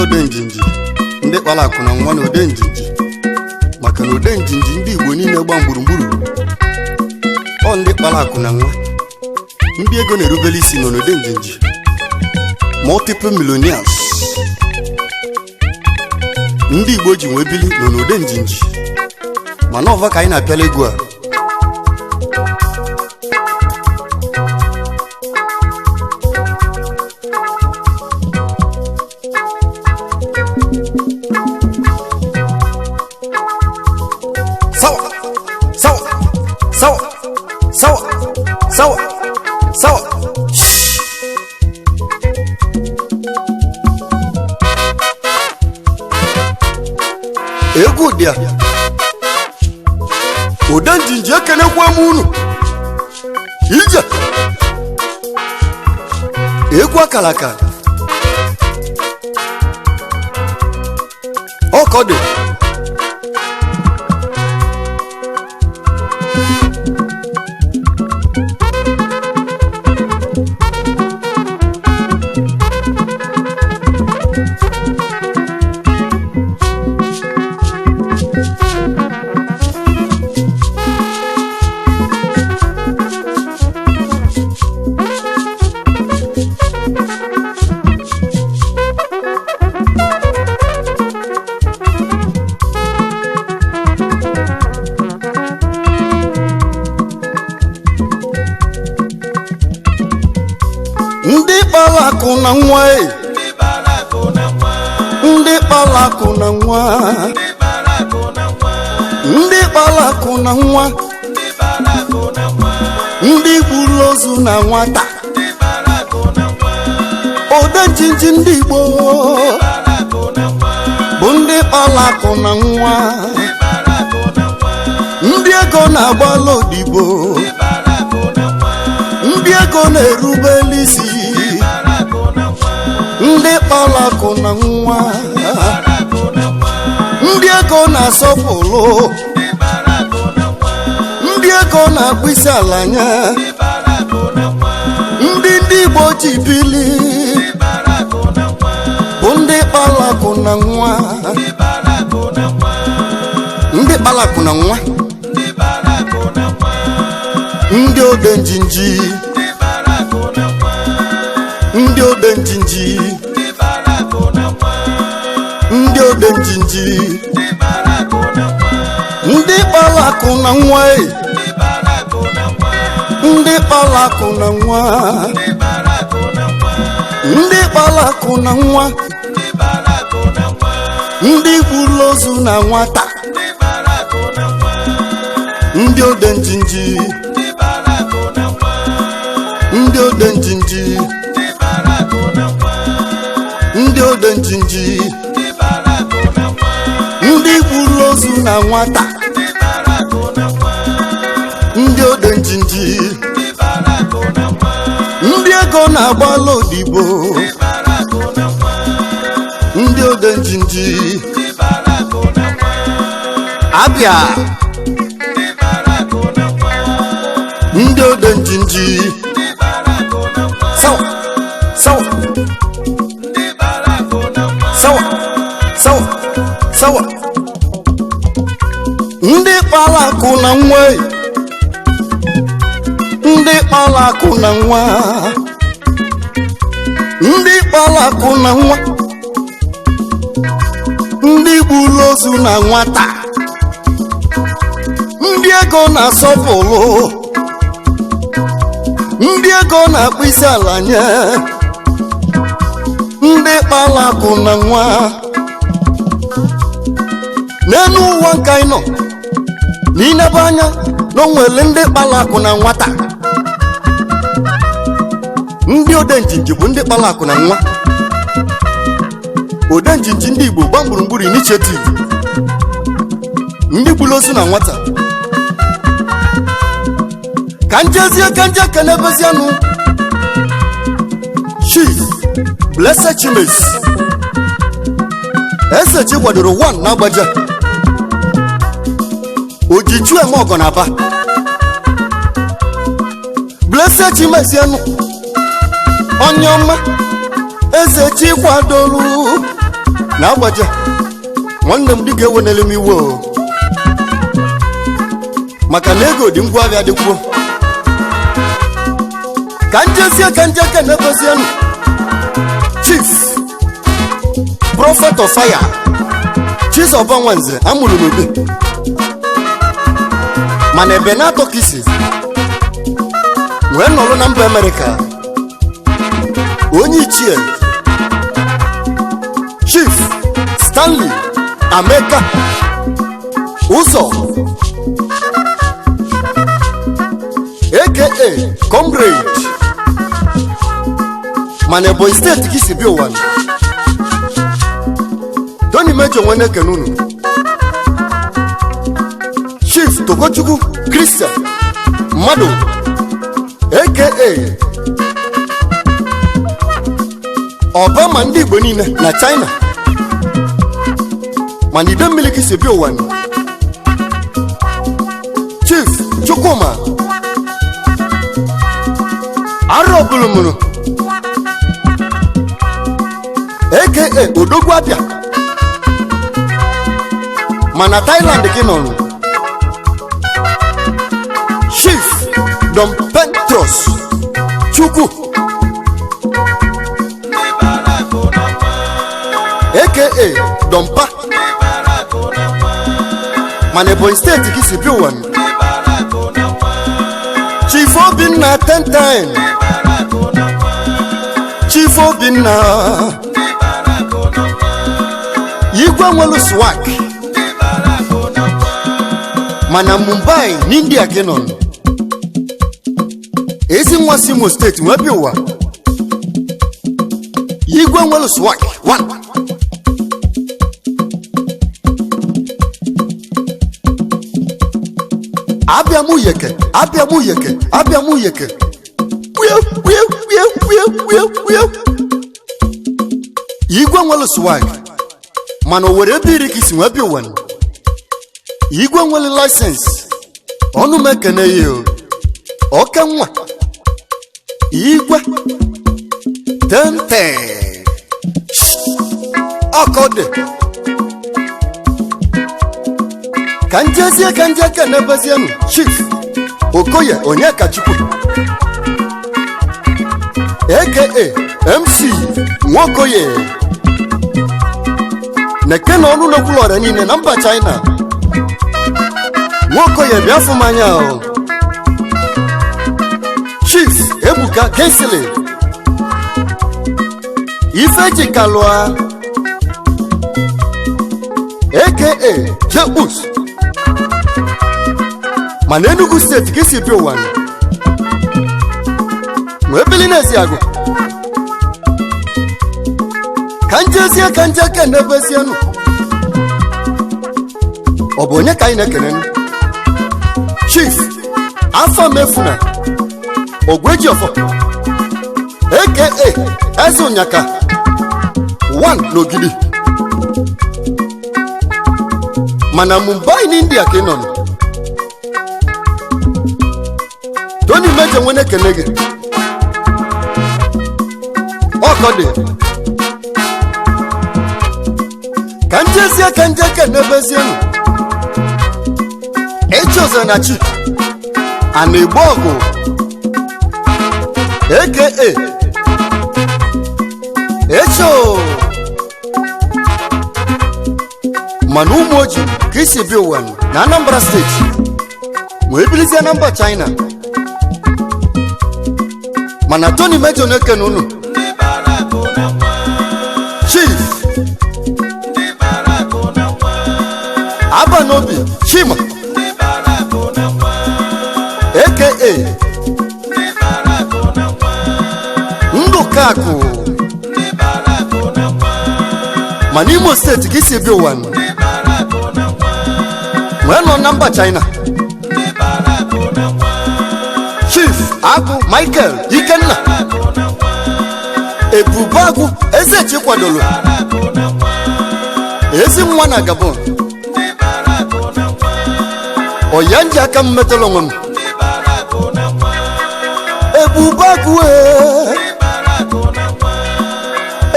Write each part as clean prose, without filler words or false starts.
odenjinji ndị kpara akụ na nwa na odenjinji maka na odenjinji ndị Igbo niile gba gburugburu ọ ndị kpara akụ na nwa ndị ego na-erubere isi nọ n'odenjinji multiple millionaires ndị Igbo ji nwee bili nọ n'odenjinji mana ọva ka anyị na-apịala egwu a sawa egwu dị a odenjinji ekenekwa m unu ije egwu akalaka ọkọ dị ndị kpara akụ na nwa ndị kpara akụ na nwa ndị kpara akụ na nwa ndị gburu ozu na nwata odenjinji ndị Igbo bụ ndị kpara akụ na nwa ndị ego na-agbala odibo ndị ego na-erubere isi ndị kpara akụ na nwa ndị ego na-asọpụrụ ndị ego na-akpụ isi ala nya ndị Igbo ji bili bụ ndị kpara akụ na nwa ndị kpara akụ na nwa ndị odenjinji ndị odenjinji ndị odenjinji ndị kpara akụ na nwa ndị kpara akụ na nwa ndị kpara akụ na nwa ndị gburu ozu na nwata ndị odenjinji ndị odenjinji ndị odenjinji ndị gburu ozu na nwata ndị odenjinji ndị ego na-agbala odibo ndị odenjinji abịa ndị odenjinji sawa sawa sawa sawa sawa ndị kpara akụ na nwa ndị kpara akụ na nwa ndị kpara akụ na nwa ndị gburu ozu na nwata ndị ego na-asọpụrụ ndị ego na-akpụ isi ala nye ndị kpara akụ na nwa n'elu ụwa nke anyị nọ n'inebe anya na onwere ndị kpara akụ na nwata ndị odenjinji bụ ndị kpara akụ na nwa odenjinji ndị Igbo gba gburugburu initiative ndị gburu ozu na nwata ka njezie ka nje kenebezianụ Chief Blessed Chimes eze chi kwadoro 1 n'Agbaja Ojichu eme ọgọ na Aba Blessed Chimes enu onye ọma eze chi kwadoro na agbaje nwanne m dịka ewenele m iwe o maka na ego dị ngwa abịa dịkwuo ka njezie ka njeke na-egozienụ Chief Prophet of Fire Chizoba Nwanze amụrụ n'obi mana ebe na-atọ kisi wee nọrọ na mba Amerịka onye ichie Chief Stanley Ameka Ụzọ aka Comrade mana Ebonyi steeti kisi bi ụwa Tony Mejo nwene kenunu Chief Togochukwu Christian Mmadụ aka Obama ndị Igbo niile na China mana ide mmiri kisi bi ụwa Chief Chukwuma Arobulumunu aka Odogwu Abia mana Thailand gị nọ Chief Dom Petros Chukwu aka Dompa mana Ebonyi steeti gị si bi ụwa Chief Obinna 10 times Chief Obinna Igwe nwelu swag mana Mumbai n'India gị nọ ezi nwa Imo steeti nwebi ụwa Igwe nwelu swag Abia Muyeke Igwe nwelu swag mana Owerri ebiri kisi nwebi ụwa Igwe nwelu license ọnụ mekene yo oke nwa Igwe tente akode ka njeke nebezienu Chief Okoye Onyekachukwu aka MC Nwokoye neke na ọnụ n'okwulọra niile na mba China Nwokoye bịa fụmanya o Chief Ebuka Kingsley Ifeji Kalụa aka Jebus mana Enugu steeti kisi bi ụwa wee bili n'ezi agụ ka njeke n'ebezienu ọ bụ onye ka anyị na-ekene Chief Afamefuna Ogwejiofọ aka Eze Ụnyaka 1 n'Ogidi mana Mumbai n'India ka ị nọ Tony Mejo nwene kene gị ọkọdị ka njeke n'ebezienu Echoze na Chi ana Igbo ọgụ aka Echo mana ụmụ ojii ka isi bi ụwa na Anambra steeti wee bilizie na mba China mana Tony Mejo na-ekene unu Chief Abanobi Chima aka Ndụkakụ mana Imo steeti ka isi bi ụwa wee nọ na mba China Chief Agụ Michael Ikenna Ebubagụ Ezechi kwadoro ezi nwa na Gabon Oyanje aka mmetụrụ onwe m Ebubagụ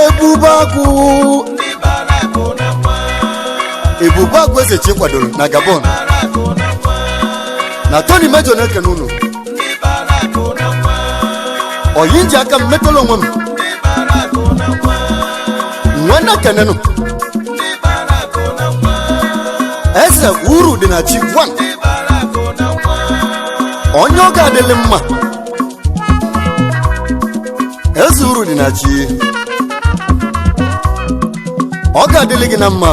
Ebubagụ Ebubo Agweze chekwadoro na Gabon na Tony Major na-ekene unu oyinji aka mmetolo onwe m nwanne kenenu eze uru dị na chi 1 onye oge adịlị mma eze uru dị na chi ọ ga-adịlị gị na mma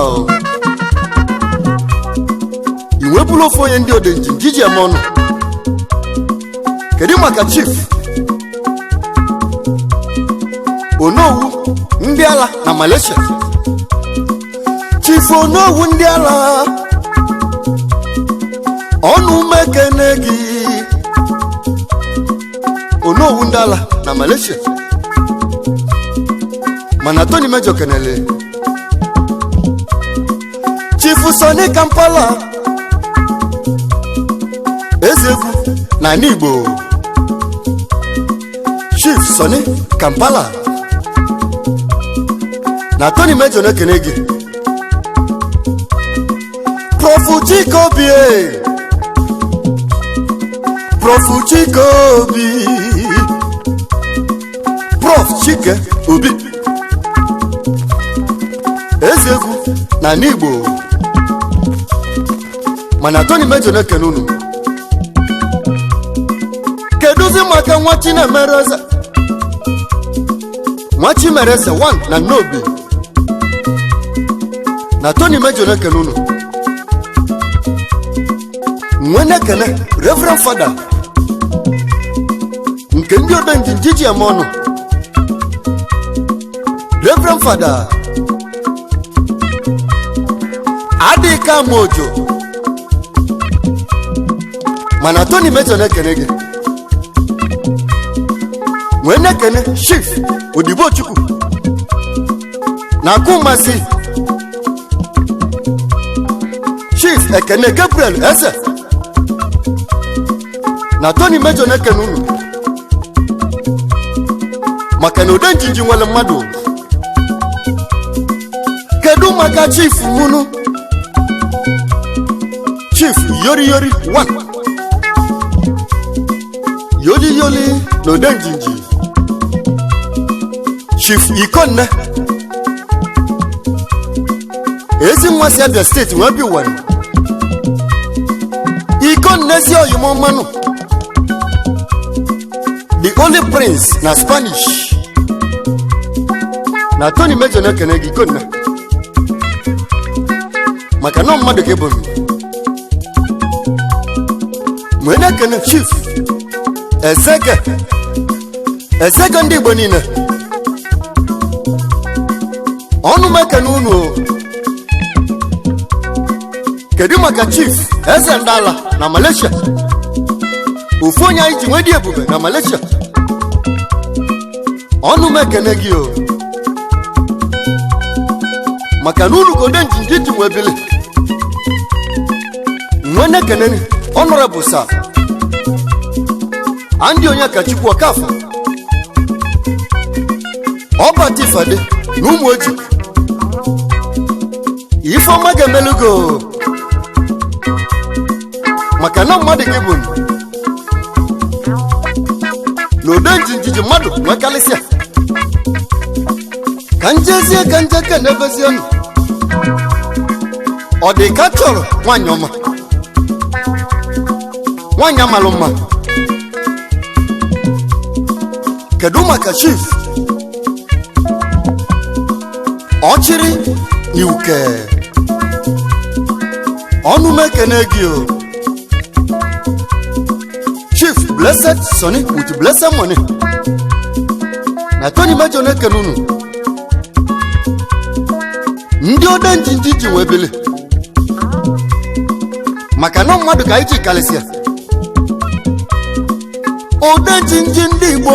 iwepụla ofu onye ndị odenji jiji eme ọnụ kedu maka chief Onowu ndị ala na Malaysia chief Onowu ndị ala ọnụ mekene gị Onowu ndị ala na Malaysia mana Tony Major kenele chief Sonny Kampala Ezegwu na Igbo chief Sonny Kampala na Tony Major na-ekene gị Prof Chikobi Prof Chikobi Prof Chike Obi Ezegwu na Igbo mana Tony Major na-ekene unu keduzi maka nwa Chinemereze nwa Chimereze 1 na Nnobi na Tony Major na-ekene unu nwene kene Reverend Father nke ndị odenji njiji eme ọnụ Reverend Father Adịka Mojo mana Tony Major na-ekene gị nwene kene Chief Odibo Chukwu na Kumasi Chief Ekene Gabriel Eze na Tony Major na-ekene unu maka na odenji nwere mmadụ kedu maka Chief Munu Chief Yori 1 Yoli no denjinji Chief Ikonne ezi nwasi Abia State nwabi wani Ikonne si oyimo manu the only prince na Spanish na Tony Major na-ekene gị Ikonne maka na mmadụ ka ebomi mwene ekene Chief Ezeke ndị Igbo niile ọnụ mekene unu kedu maka Chief Eze Ndala na Malaysia ofu onye anyị ji nwedi ebube na Malaysia ọnụ mekene gị maka na unu kodenji njiji nwebili nwene keneni Honorable Sir Andy Onyekachukwu Okafor Ọbati Fade na Ụmụoji Ifeọma ga-emelugo maka na mmadụ gị bụ n'odenji njiji mmadụ nwekalịsịa ka njezie ka njeke na-ebezi ọnụ ọ dị ka chọrọ nwanyị ọma nwanyị amalụ mma kedu maka Chief Ọchịrị Iuke ọnụ mekene gị Chief Blessed Sonny with Blessed Money na Tony Major na-ekene unu ndị odenji njiji nwebili maka na mmadụ ka iji kalịsịa odenji ndị Igbo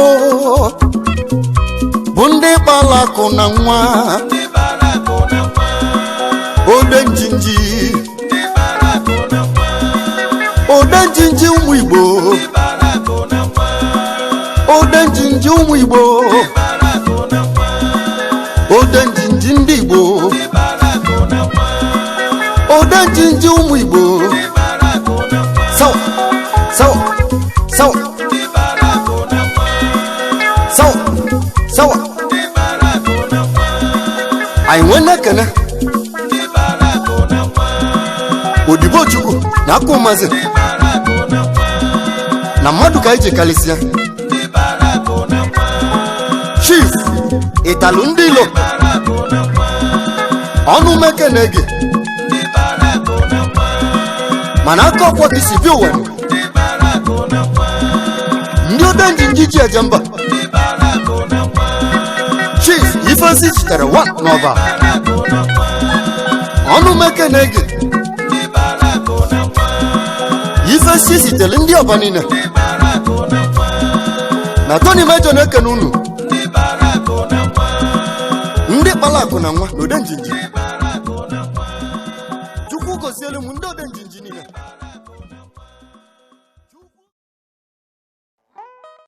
bụ ndị kpala akụ na nwa odenji ụmụ Igbo odenji ụmụ Igbo odenji ndị Igbo Odenjinji ụmụ Igbo sawa sawa sawa sawa sawa anyị nwere kene odibo Chukwu na akụ mazi na mmadụ ka ije kalisia Chief Italu ndị ilo ọnụ meke na-ege mana aka ọkwa ka isi bi ụwa ndị Odenjinji ji eje mba Chief Ifeanyi chitere 1 n'ọba ọnụ meke na-ege Ifeanyi sitere ndị ọba niile na Tony Major na-ekene unu ndị kpala akụ na nwa n'Odenjinji Chukwu gosielu m ndị Odenjinji niile